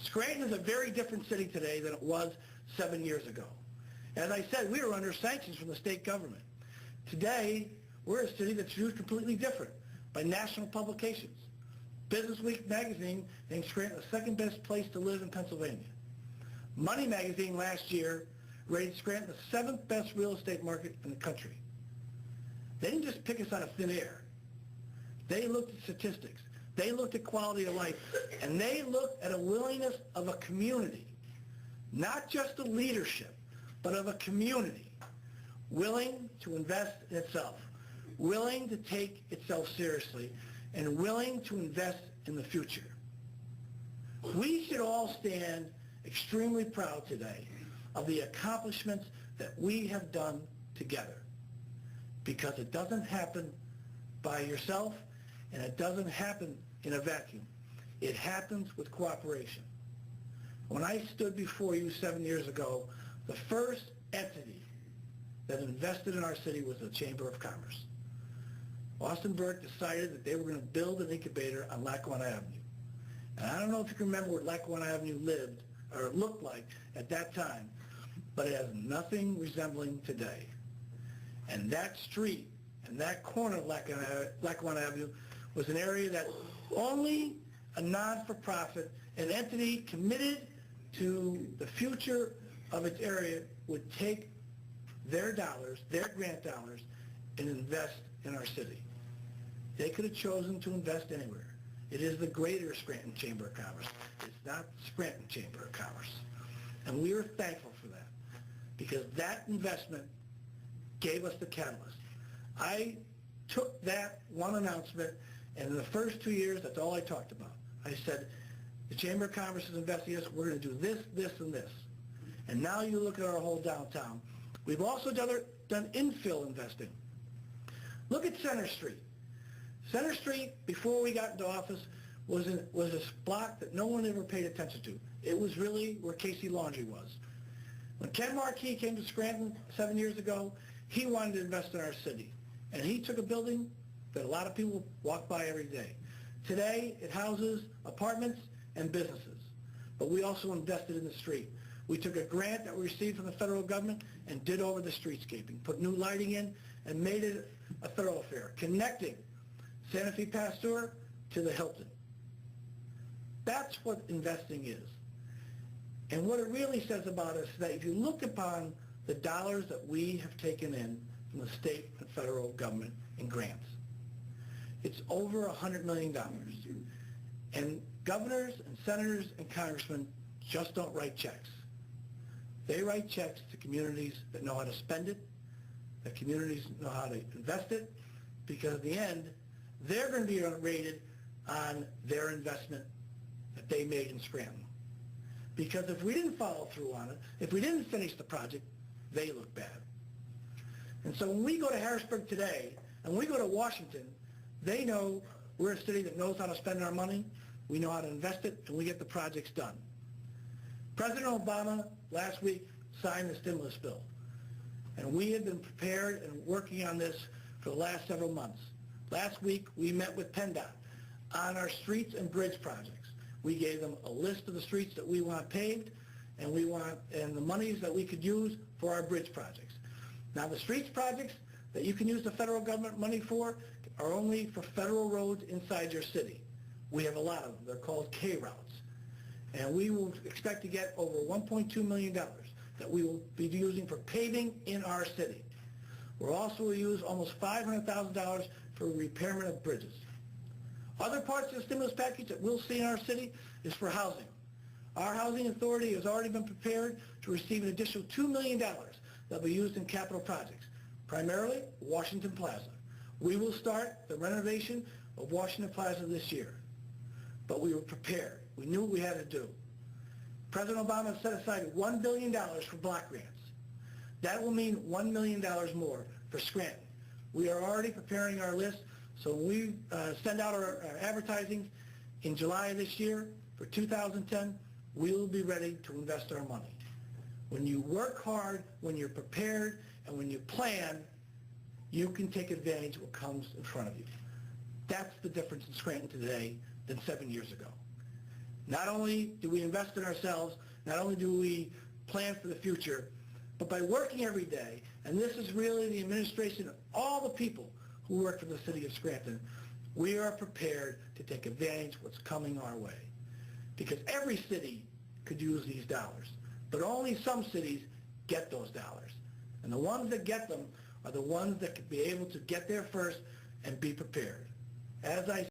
Scranton is a very different city today than it was 7 years ago. As I said, we were under sanctions from the state government. Today, we're a city that's viewed completely different by national publications. Business Week magazine named Scranton the second best place to live in Pennsylvania. Money magazine last year rated Scranton the seventh best real estate market in the country. They didn't just pick us out of thin air. They looked at statistics. They looked at quality of life, and they looked at a willingness of a community, not just a leadership, but of a community willing to invest in itself, willing to take itself seriously, and willing to invest in the future. We should all stand extremely proud today of the accomplishments that we have done together, because it doesn't happen by yourself, and it doesn't happen in a vacuum. It happens with cooperation. When I stood before you 7 years ago, the first entity that invested in our city was the Chamber of Commerce. Austin Burke decided that they were going to build an incubator on Lackawanna Avenue. And I don't know if you can remember what Lackawanna Avenue lived or looked like at that time, but it has nothing resembling today. And that street and that corner of Lackawanna Avenue was an area that only a non-for-profit, an entity committed to the future of its area, would take their dollars, their grant dollars, and invest in our city. They could have chosen to invest anywhere. It is the greater Scranton Chamber of Commerce. It's not the Scranton Chamber of Commerce. And we are thankful for that, because that investment gave us the catalyst. I took that one announcement, and in the first 2 years, that's all I talked about. I said, the Chamber of Commerce is investing in us. We're going to do this, this, and this. And now you look at our whole downtown. We've also done infill investing. Look at Center Street. Center Street, before we got into office, was a block that no one ever paid attention to. It was really where Casey Laundry was. When Ken Markey came to Scranton 7 years ago, he wanted to invest in our city. And he took a building that a lot of people walk by every day. Today, it houses apartments and businesses. But we also invested in the street. We took a grant that we received from the federal government and did over the streetscaping, put new lighting in, and made it a thoroughfare, connecting Santa Fe Pasteur to the Hilton. That's what investing is. And what it really says about us is that if you look upon the dollars that we have taken in from the state and federal government in grants, it's over $100 million. And governors and senators and congressmen just don't write checks. They write checks to communities that know how to spend it, that communities know how to invest it, because at the end, they're going to be rated on their investment that they made in Scranton. Because if we didn't follow through on it, if we didn't finish the project, they look bad. And so when we go to Harrisburg today, and when we go to Washington, they know we're a city that knows how to spend our money, we know how to invest it, and we get the projects done. President Obama last week signed the stimulus bill, and we have been prepared and working on this for the last several months. Last week, we met with PennDOT on our streets and bridge projects. We gave them a list of the streets that we want paved, and the monies that we could use for our bridge projects. Now, the streets projects that you can use the federal government money for are only for federal roads inside your city. We have a lot of them. They're called K routes. And we will expect to get over $1.2 million that we will be using for paving in our city. We'll also use almost $500,000 for repairment of bridges. Other parts of the stimulus package that we'll see in our city is for housing. Our housing authority has already been prepared to receive an additional $2 million that will be used in capital projects, primarily Washington Plaza. We will start the renovation of Washington Plaza this year. But we were prepared. We knew what we had to do. President Obama set aside $1 billion for block grants. That will mean $1 million more for Scranton. We are already preparing our list, so when we send out our advertising in July of this year for 2010, we will be ready to invest our money. When you work hard, when you're prepared, and when you plan, you can take advantage of what comes in front of you. That's the difference in Scranton today than 7 years ago. Not only do we invest in ourselves, not only do we plan for the future, but by working every day, and this is really the administration of all the people who work for the city of Scranton, we are prepared to take advantage of what's coming our way. Because every city could use these dollars, but only some cities get those dollars. And the ones that get them are the ones that could be able to get there first and be prepared. As I